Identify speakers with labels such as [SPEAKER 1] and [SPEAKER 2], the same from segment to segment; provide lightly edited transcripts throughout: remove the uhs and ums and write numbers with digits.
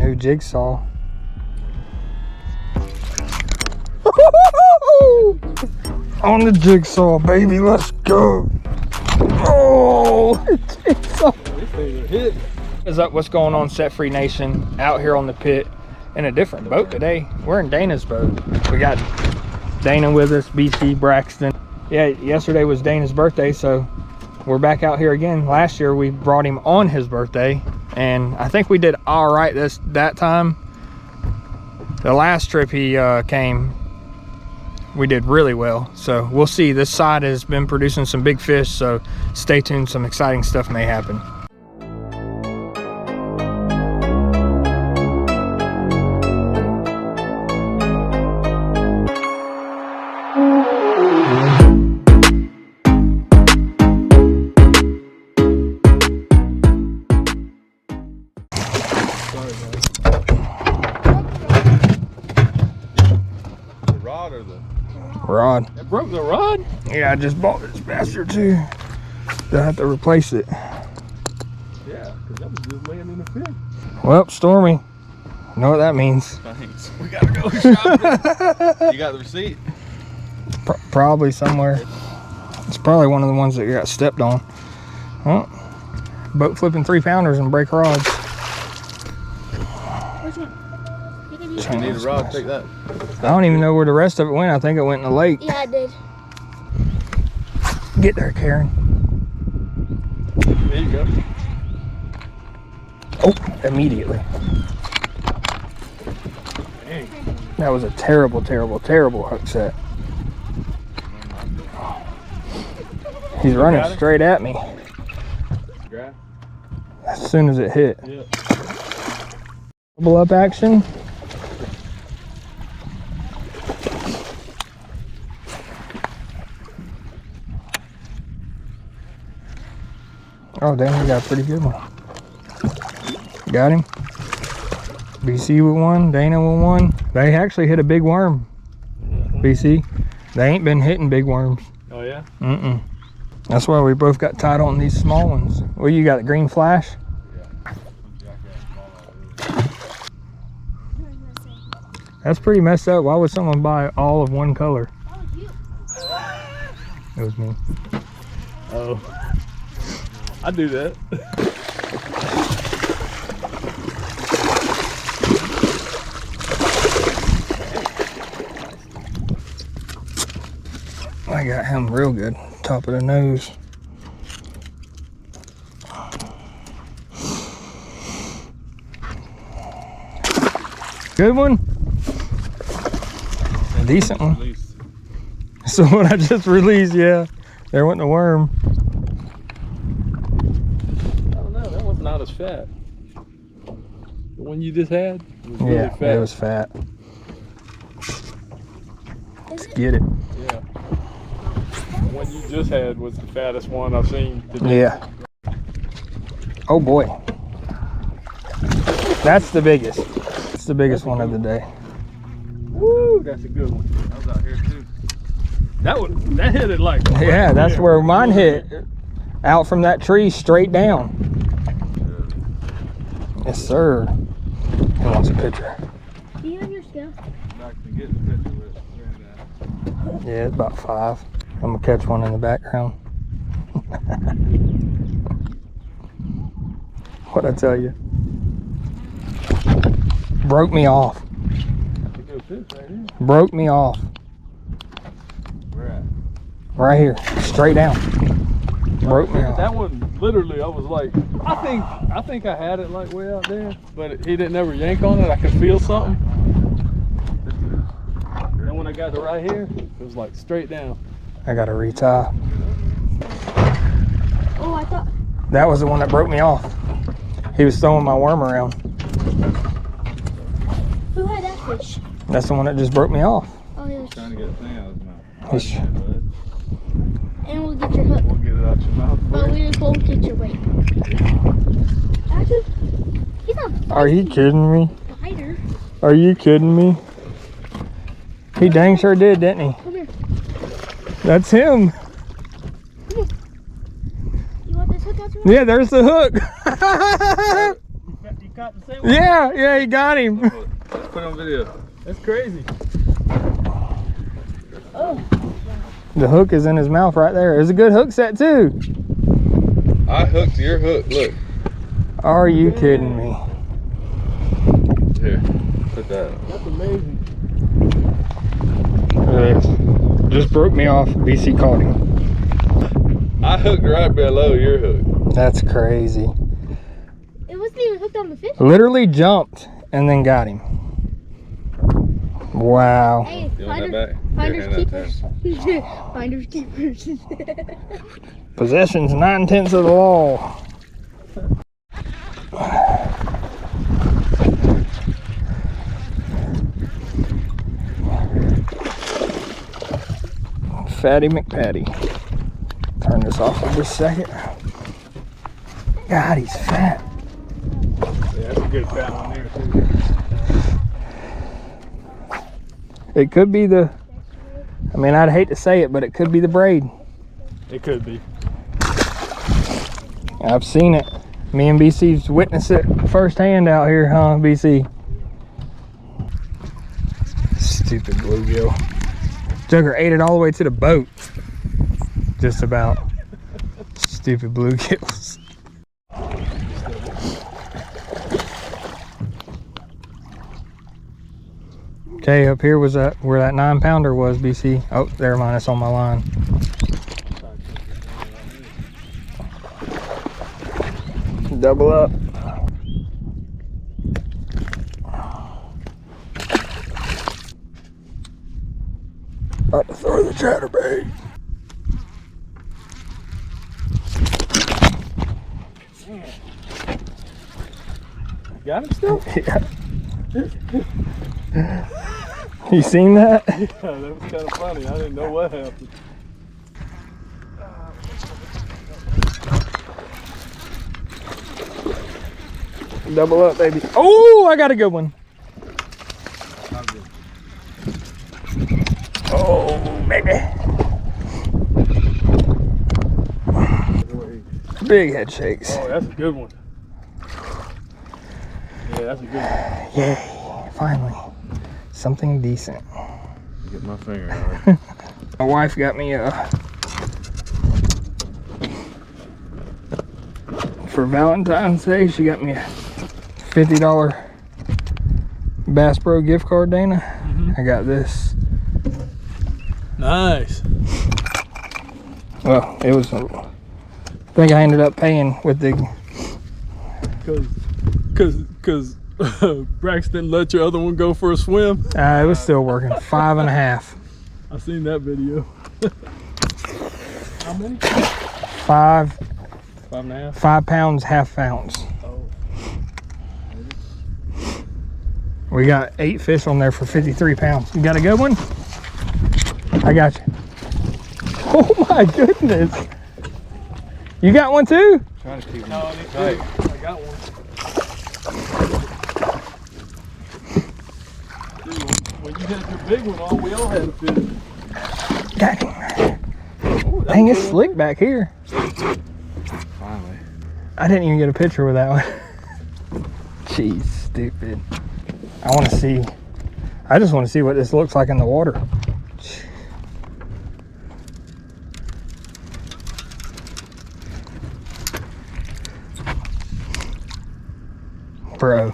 [SPEAKER 1] new jigsaw. On the jigsaw, baby, let's go. Oh, jigsaw. What's up? What's going on, Set Free Nation? Out here on the pit in a different boat today. We're in Dana's boat. We got Dana with us, BC, Braxton. Yeah, yesterday was Dana's birthday, so we're back out here again. Last year we brought him on his birthday, and I think we did all right that time. The last trip he came, we did really well. So we'll see. This side has been producing some big fish, so stay tuned. Some exciting stuff may happen. Rod.
[SPEAKER 2] It broke the rod?
[SPEAKER 1] Yeah, I just bought this bastard too. They'll have to replace it.
[SPEAKER 2] Yeah, because that was just laying in the pit.
[SPEAKER 1] Well, Stormy. You know what that means.
[SPEAKER 2] Thanks. We gotta go shopping. You got the receipt?
[SPEAKER 1] Probably somewhere. It's probably one of the ones that got stepped on. Well, boat flipping 3-pounders and break rods.
[SPEAKER 3] Which one?
[SPEAKER 2] If you need a rod, take that.
[SPEAKER 1] I don't even know where the rest of it went. I think it went in the lake.
[SPEAKER 3] Yeah, I did.
[SPEAKER 1] Get there, Karen.
[SPEAKER 2] There you go.
[SPEAKER 1] Oh, immediately.
[SPEAKER 2] Dang.
[SPEAKER 1] That was a terrible, terrible, terrible hook set. He's running straight at me.
[SPEAKER 2] Grab.
[SPEAKER 1] As soon as it hit.
[SPEAKER 2] Yeah.
[SPEAKER 1] Double up action. Oh, damn, we got a pretty good one. Got him. BC with one, Dana with one. They actually hit a big worm. BC. They ain't been hitting big worms.
[SPEAKER 2] Oh, yeah?
[SPEAKER 1] Mm-mm. That's why we both got tied on these small ones. Well, you got a green flash?
[SPEAKER 2] Yeah.
[SPEAKER 1] That's pretty messed up. Why would someone buy all of one color?
[SPEAKER 3] That was you.
[SPEAKER 1] It was me.
[SPEAKER 2] Oh. I do that.
[SPEAKER 1] I got him real good. Top of the nose. Good one. A decent one.
[SPEAKER 2] Released.
[SPEAKER 1] So what I just released, yeah. There went the worm.
[SPEAKER 2] I don't know, that one's not as fat. The one you just had was really
[SPEAKER 1] Yeah,
[SPEAKER 2] fat.
[SPEAKER 1] it was fat. Let's get it.
[SPEAKER 2] Yeah. The one you just had was the fattest one I've seen today.
[SPEAKER 1] Yeah. Oh boy. That's the biggest. It's the biggest one of the day.
[SPEAKER 2] Woo, that's a good one. I was out here too. That hit it like
[SPEAKER 1] Yeah, that's where mine hit. Out from that tree straight down. Yes, sir. He wants a picture.
[SPEAKER 3] Do you have your scale?
[SPEAKER 2] Not to get the picture with it.
[SPEAKER 1] Yeah, it's about 5. I'm gonna catch one in the background. What'd I tell you? Broke me off.
[SPEAKER 2] That's a good fish right here.
[SPEAKER 1] Broke me off.
[SPEAKER 2] Where at?
[SPEAKER 1] Right here. Straight down. Broke me off.
[SPEAKER 2] That one, literally, I was like, I think I had it like way out there, but he didn't ever yank on it. I could feel something. And then when I got to right here, it was like straight down.
[SPEAKER 1] I gotta retie.
[SPEAKER 3] Oh, I thought.
[SPEAKER 1] That was the one that broke me off. He was throwing my worm around.
[SPEAKER 3] Who had that fish?
[SPEAKER 1] That's the one that just broke me off.
[SPEAKER 3] Oh, yeah.
[SPEAKER 2] Trying to get a thing out of his mouth.
[SPEAKER 1] He's-
[SPEAKER 3] And we'll get your hook.
[SPEAKER 2] We'll get it out your mouth.
[SPEAKER 3] But we won't get your weight. Actually, he's not
[SPEAKER 1] Are you kidding me?
[SPEAKER 3] a fighter.
[SPEAKER 1] Are you kidding me? He dang sure did, didn't he?
[SPEAKER 3] Come here.
[SPEAKER 1] That's him.
[SPEAKER 3] Come here. You want this hook out your mouth?
[SPEAKER 1] Yeah, there's the hook.
[SPEAKER 2] You caught the same one?
[SPEAKER 1] Yeah, he got him.
[SPEAKER 2] Let's put on video. That's crazy.
[SPEAKER 3] Oh.
[SPEAKER 1] The hook is in his mouth right there. It's a good hook set too.
[SPEAKER 2] I hooked your hook. Look.
[SPEAKER 1] Are you kidding me?
[SPEAKER 2] Here, put that. That's amazing.
[SPEAKER 1] Just broke me off. BC caught him.
[SPEAKER 2] I hooked right below your hook.
[SPEAKER 1] That's crazy.
[SPEAKER 3] It wasn't even hooked on the fish.
[SPEAKER 1] Literally jumped and then got him. Wow.
[SPEAKER 3] Hey,
[SPEAKER 2] You want that back?
[SPEAKER 3] finders
[SPEAKER 2] Here, hand
[SPEAKER 3] keepers. Finders keepers.
[SPEAKER 1] Possession's 9/10 of the law. Fatty McPatty. Turn this off for just a second. God, he's fat.
[SPEAKER 2] Yeah, that's a good fat one there too.
[SPEAKER 1] It could be the, I mean, I'd hate to say it, but it could be the braid.
[SPEAKER 2] It could be.
[SPEAKER 1] I've seen it. Me and BC's witnessed it firsthand out here, huh, BC? Stupid bluegill. Jugger ate it all the way to the boat. Just about. Stupid bluegills. Okay, up here was that where that 9-pounder was, BC. Oh, there, mine. It's on my line. Double up. About to throw the chatterbait.
[SPEAKER 2] Got him still?
[SPEAKER 1] Yeah. You seen that?
[SPEAKER 2] Yeah, that was kind of funny. I didn't know what happened.
[SPEAKER 1] Double up, baby. Oh, I got a good one. Oh, baby. Big head shakes.
[SPEAKER 2] Oh, that's a good one. Yeah, that's a good one.
[SPEAKER 1] Yay, finally. Something decent.
[SPEAKER 2] Get my finger out.
[SPEAKER 1] My wife got me for Valentine's Day, she got me a $50 Bass Pro gift card, Dana. I got this.
[SPEAKER 2] Nice.
[SPEAKER 1] Well, it was, I think I ended up paying with the,
[SPEAKER 2] Cause Braxton let your other one go for a swim.
[SPEAKER 1] it was still working, 5.5.
[SPEAKER 2] I seen that video. How many?
[SPEAKER 1] 5
[SPEAKER 2] 5.5.
[SPEAKER 1] 5 pounds, half ounce.
[SPEAKER 2] Oh.
[SPEAKER 1] We got 8 fish on there for 53 pounds. You got a good one? I got you. Oh my goodness. You got one too?
[SPEAKER 2] Trying to keep him tight. I got one. When you had your big one on, we all had a fish.
[SPEAKER 1] Got him. Dang, it's slick back here.
[SPEAKER 2] Finally.
[SPEAKER 1] I didn't even get a picture with that one. Jeez, stupid. I want to see. I just want to see what this looks like in the water. Bro.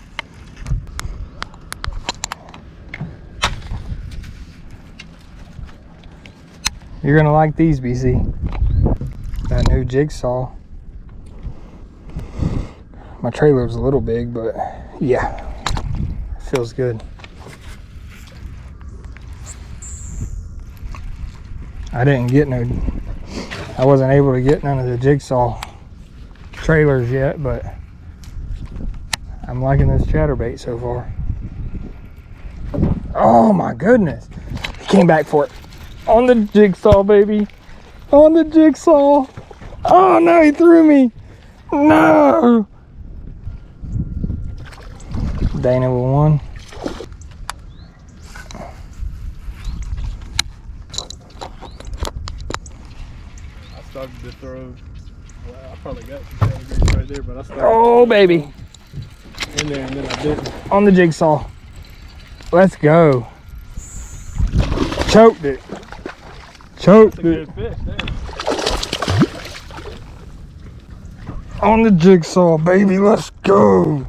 [SPEAKER 1] You're gonna like these, BC. That new jigsaw. My trailer's a little big, but yeah, feels good. I didn't get no, I wasn't able to get none of the jigsaw trailers yet, but I'm liking this chatterbait so far. Oh my goodness. He came back for it. On the jigsaw, baby. On the jigsaw. Oh no, he threw me. No. Dana with one.
[SPEAKER 2] I started to throw. Well, I probably got some categories right there, but I started.
[SPEAKER 1] Oh baby.
[SPEAKER 2] in there and then I didn't.
[SPEAKER 1] On the jigsaw. Let's go. Choked it. Choked
[SPEAKER 2] That's a
[SPEAKER 1] it.
[SPEAKER 2] good fish there.
[SPEAKER 1] On the jigsaw, baby. Let's go.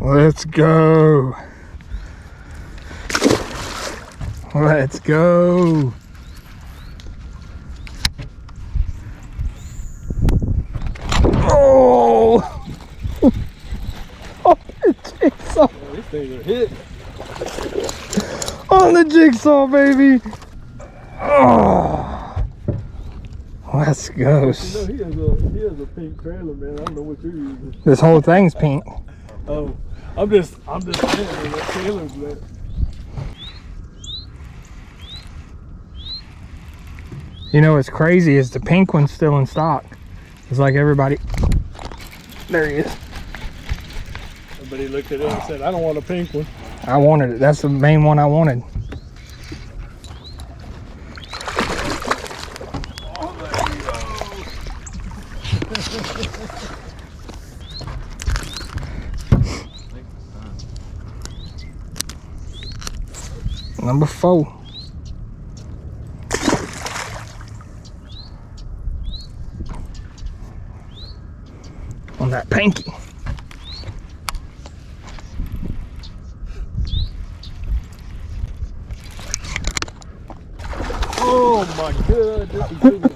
[SPEAKER 1] Let's go. Let's go. Oh! On the jigsaw.
[SPEAKER 2] Yeah, these things are hit.
[SPEAKER 1] On the jigsaw, baby. Oh. Let's go.
[SPEAKER 2] You know, he has a pink trailer, man. I don't know what you're using.
[SPEAKER 1] This whole thing's pink.
[SPEAKER 2] Oh, I'm just saying that trailer's there.
[SPEAKER 1] You know what's crazy is the pink one's still in stock. It's like everybody. There he is.
[SPEAKER 2] Everybody looked at it and said, I don't want a pink one.
[SPEAKER 1] I wanted it. That's the main one I wanted.
[SPEAKER 2] Oh, there you
[SPEAKER 1] go. Number 4. On that pinky.
[SPEAKER 2] Oh my god, this is good.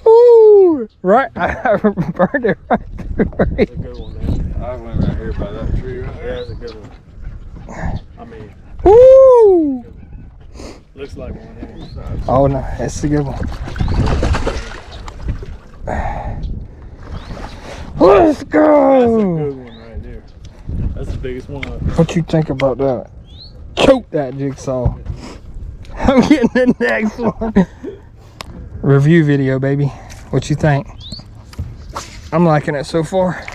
[SPEAKER 1] Ooh, right, I burned it right through.
[SPEAKER 2] That's a good one, man. I went right here by that tree right there. Yeah, that's a good one. I mean,
[SPEAKER 1] Ooh.
[SPEAKER 2] looks like one here.
[SPEAKER 1] Oh no, that's a good one. Let's
[SPEAKER 2] That's a
[SPEAKER 1] go.
[SPEAKER 2] good one right there. That's the biggest one.
[SPEAKER 1] What you think about that? Choke that jigsaw. I'm getting the next one. Review video, baby. What you think? I'm liking it so far.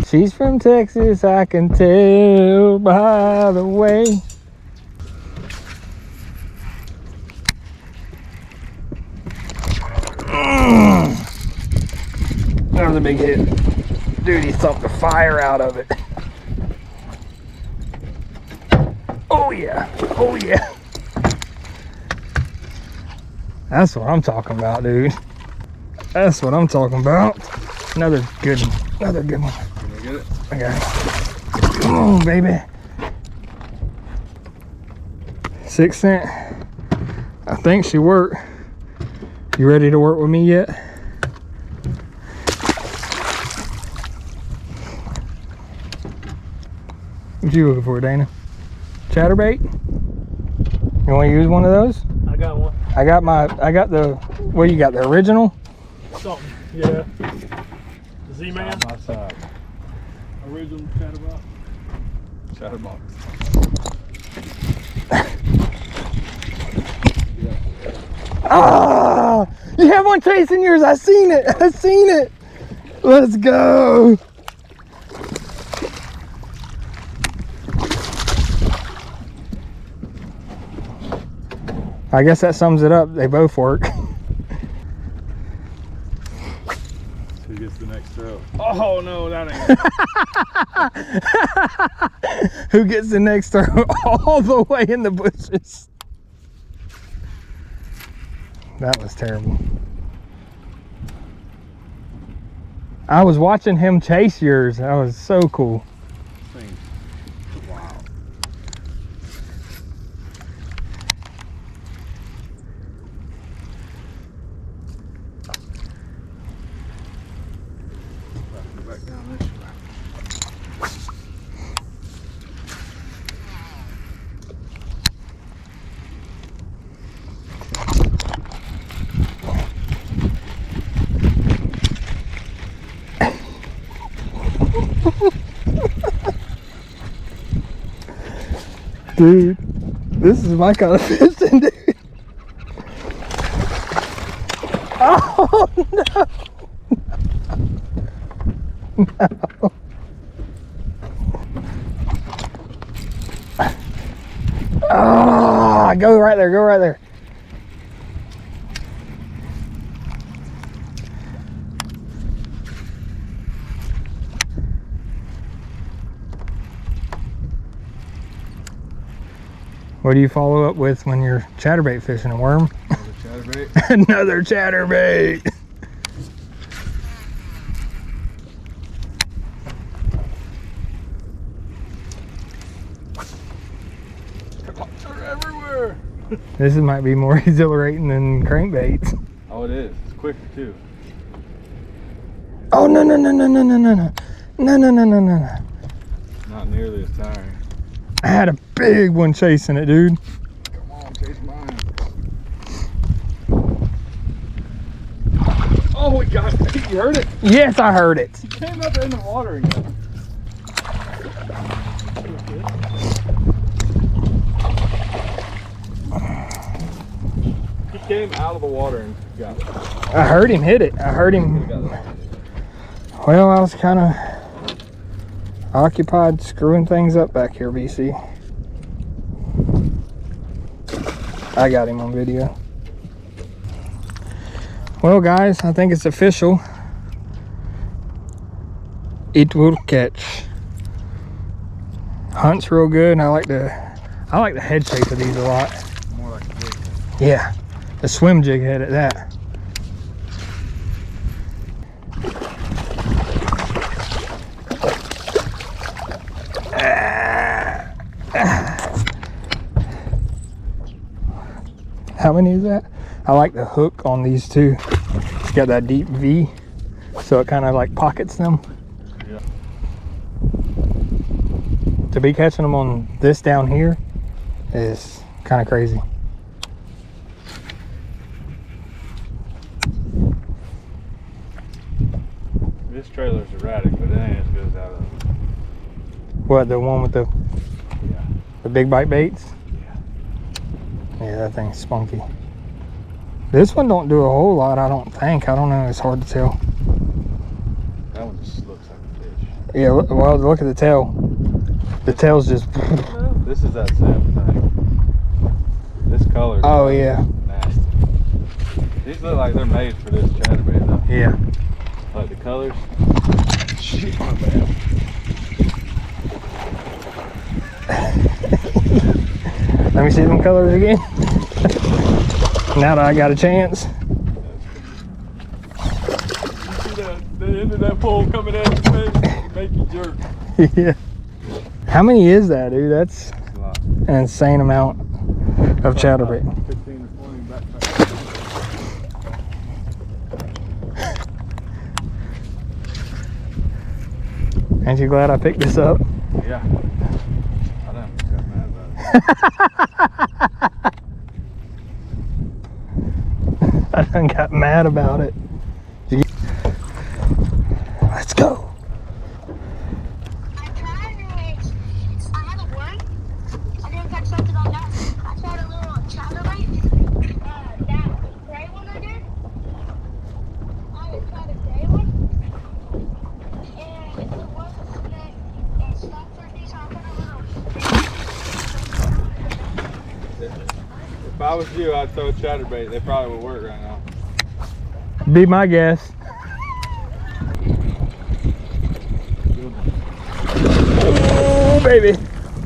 [SPEAKER 1] She's from Texas, I can tell by the way. That was a big hit. Dude, he thumped the fire out of it. Oh yeah, oh yeah. That's what I'm talking about, dude. That's what I'm talking about. Another good one. Another good one.
[SPEAKER 2] Can I get it?
[SPEAKER 1] I got it. Come on, baby. 6 cent. I think she worked. You ready to work with me yet? What you looking for, Dana? Chatterbait? You want to use one of those?
[SPEAKER 2] I got one.
[SPEAKER 1] I got the, what you got, the original?
[SPEAKER 2] Something. Yeah. Z-Man.
[SPEAKER 4] On my side.
[SPEAKER 2] Original Chatterbox.
[SPEAKER 4] Chatterbox.
[SPEAKER 1] Ah! You have one chasing yours. I seen it. I seen it. Let's go. I guess that sums it up. They both work.
[SPEAKER 4] Who gets the next throw?
[SPEAKER 2] Oh no, that ain't.
[SPEAKER 1] Who gets the next throw all the way in the bushes? That was terrible. I was watching him chase yours. That was so cool.
[SPEAKER 4] Thing. Wow. Back down this way.
[SPEAKER 1] Dude, this is my kind of fishing, dude. Oh no! No. Ah, go right there, go right there. What do you follow up with when you're chatterbait fishing? A worm?
[SPEAKER 4] Another chatterbait.
[SPEAKER 1] Another chatterbait.
[SPEAKER 4] They're everywhere.
[SPEAKER 1] This might be more exhilarating than crankbaits.
[SPEAKER 4] Oh, it is. It's quicker too.
[SPEAKER 1] Oh no no no no no no no no no no no no no!
[SPEAKER 4] Not nearly as tiring.
[SPEAKER 1] I had a big one chasing it, dude.
[SPEAKER 4] Come on, chase mine. Oh, we got it. You heard it?
[SPEAKER 1] Yes, I heard it.
[SPEAKER 4] He came up in the water again. He came out of the water and got it.
[SPEAKER 1] I heard him hit it. I heard him. Well, I was kind of occupied screwing things up back here, BC. I got him on video. Well, guys, I think it's official. It will catch. Hunt's real good, and I like the head shape of these a lot.
[SPEAKER 4] More like a jig.
[SPEAKER 1] Yeah, the swim jig head at that. How many is that? I like the hook on these too. It's got that deep V, so it kind of like pockets them.
[SPEAKER 4] Yeah.
[SPEAKER 1] To be catching them on this down here is kind of crazy.
[SPEAKER 4] This trailer's erratic, but it ain't as good as that other.
[SPEAKER 1] What, the one with the big bite baits?
[SPEAKER 4] Yeah.
[SPEAKER 1] Yeah, that thing's spunky. This one don't do a whole lot, I don't think. I don't know, it's hard to tell.
[SPEAKER 4] That one just looks like a fish.
[SPEAKER 1] Yeah, well, look at the tail. The tail's just...
[SPEAKER 4] This is that same thing. This color.
[SPEAKER 1] Oh, yeah.
[SPEAKER 4] Nasty. These look like they're made for this chatterbait though.
[SPEAKER 1] Yeah.
[SPEAKER 4] Like the colors. Shit, my bad.
[SPEAKER 1] Let me see them colors again. Now that I got a chance.
[SPEAKER 4] You see that, the end of that pole coming at your face, make you jerk.
[SPEAKER 1] Yeah. How many is that, dude? That's
[SPEAKER 4] That's a lot.
[SPEAKER 1] an insane amount of chatterbait.
[SPEAKER 4] 15 or 20 back.
[SPEAKER 1] Ain't you glad I picked this up?
[SPEAKER 4] Yeah. I done got mad about it.
[SPEAKER 1] I done got mad about it. Let's go.
[SPEAKER 3] I tried to, I had a worm. I didn't catch something on that. I tried a little chatterbait. That gray one I did. I tried a gray one. And the one that stuck for these, I put a little.
[SPEAKER 4] If I was you, I'd throw a chatterbait. They probably would work right now.
[SPEAKER 1] Be my guess. Oh, baby.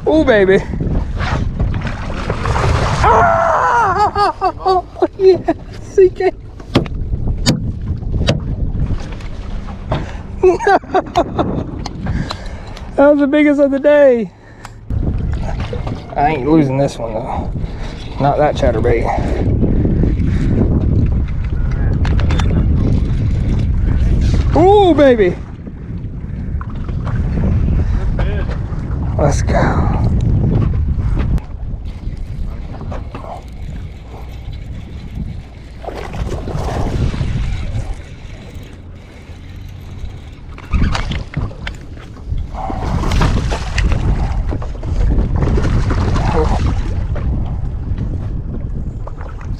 [SPEAKER 1] Oh, baby. Oh, yeah. CK. That was the biggest of the day. I ain't losing this one though. Not that chatterbait. Ooh, baby. Let's go.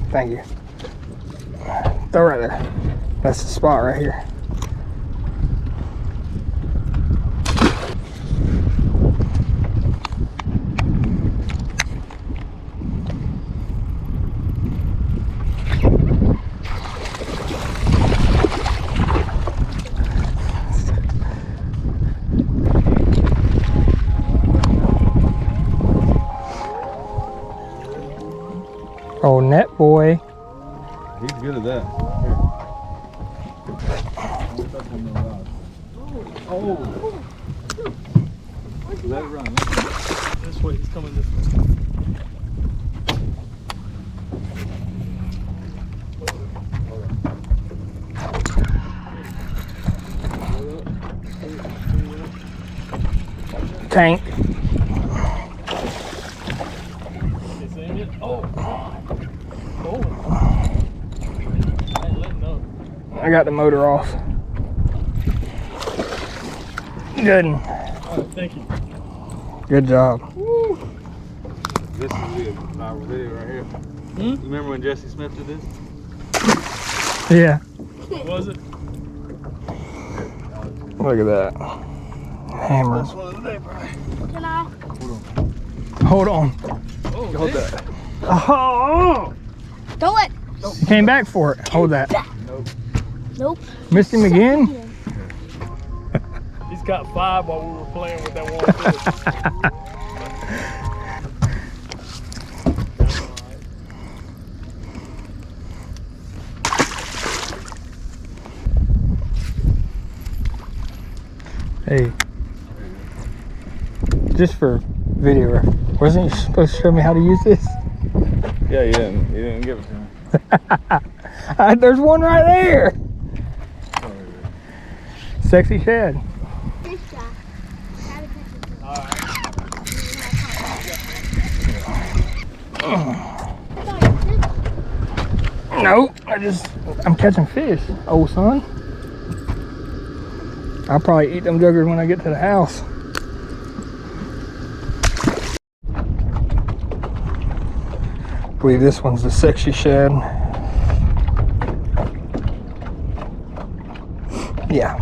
[SPEAKER 1] Thank you. Throw right there. That's the spot right here. net boy.
[SPEAKER 2] He's good at that. Oh. Let it run.
[SPEAKER 4] This way, he's coming this way.
[SPEAKER 1] Tank.
[SPEAKER 4] You seeing it? Oh, God. Oh. I ain't letting up.
[SPEAKER 1] I got the motor off. Good.
[SPEAKER 4] All right, thank you.
[SPEAKER 1] Good job.
[SPEAKER 2] Woo. This is our video right here.
[SPEAKER 4] Hmm?
[SPEAKER 2] Remember when Jesse Smith did this?
[SPEAKER 1] Yeah.
[SPEAKER 4] What was it?
[SPEAKER 1] Look at that. Hammer.
[SPEAKER 2] That's one of the day, Brian.
[SPEAKER 3] Can I?
[SPEAKER 1] Hold on.
[SPEAKER 4] Oh,
[SPEAKER 2] Hold
[SPEAKER 4] damn.
[SPEAKER 2] that.
[SPEAKER 1] Oh!
[SPEAKER 3] Don't let.
[SPEAKER 1] He came back for it. Hold that.
[SPEAKER 3] Nope.
[SPEAKER 1] Missed him again?
[SPEAKER 4] He's got 5 while we were playing with that one
[SPEAKER 1] Hey. Just for video. Wasn't you supposed to show me how to use this?
[SPEAKER 2] Yeah, you didn't give it to me.
[SPEAKER 1] There's one right there. Sexy shad.
[SPEAKER 3] This guy.
[SPEAKER 1] No, I'm catching fish, old son. I'll probably eat them juggers when I get to the house. I believe this one's the sexy shad. Yeah.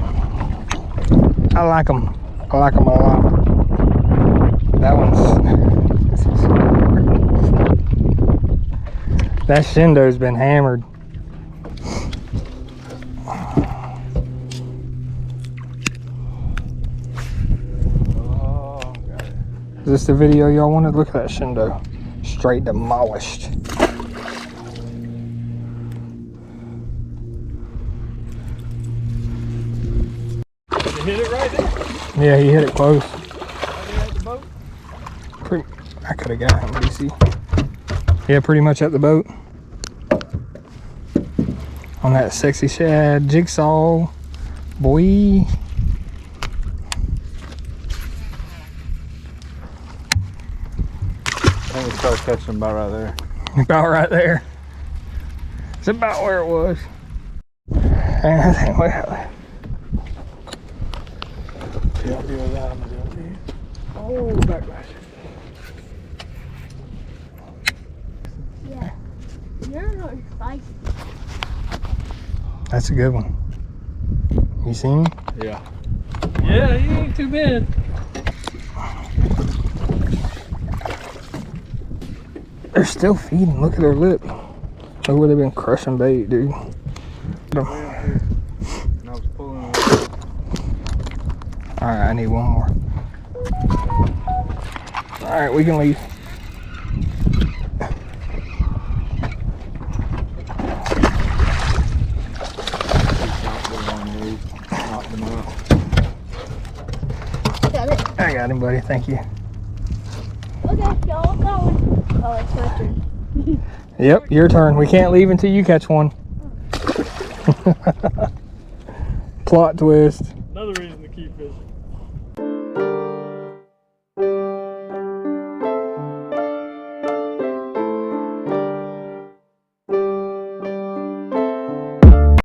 [SPEAKER 1] I like them. I like them a lot. That one's... That Shindo's been hammered.
[SPEAKER 2] Oh, got it.
[SPEAKER 1] Is this the video y'all wanted? Look at that Shindo. Straight demolished.
[SPEAKER 4] Did you hit it right there?
[SPEAKER 1] Yeah, he hit it close.
[SPEAKER 4] Right there at the boat?
[SPEAKER 1] I could have got him, DC. Yeah, pretty much at the boat. On that sexy shad jigsaw, boy.
[SPEAKER 2] I think we started catching them about right there.
[SPEAKER 1] About right there. It's about where it was. And I think oh, backlash.
[SPEAKER 3] Yeah. You're not spicy.
[SPEAKER 1] That's a good one. You seen him?
[SPEAKER 2] Yeah.
[SPEAKER 4] Yeah, he ain't too bad.
[SPEAKER 1] They're still feeding. Look at their lip. Look where they've been crushing bait, dude.
[SPEAKER 2] And I was pulling it.
[SPEAKER 1] Alright, I need one more. Alright, we can leave.
[SPEAKER 3] Got it.
[SPEAKER 1] I got him, buddy. Thank you.
[SPEAKER 3] Okay, y'all going. Oh, it's my turn.
[SPEAKER 1] Yep, your turn. We can't leave until you catch one. Plot twist.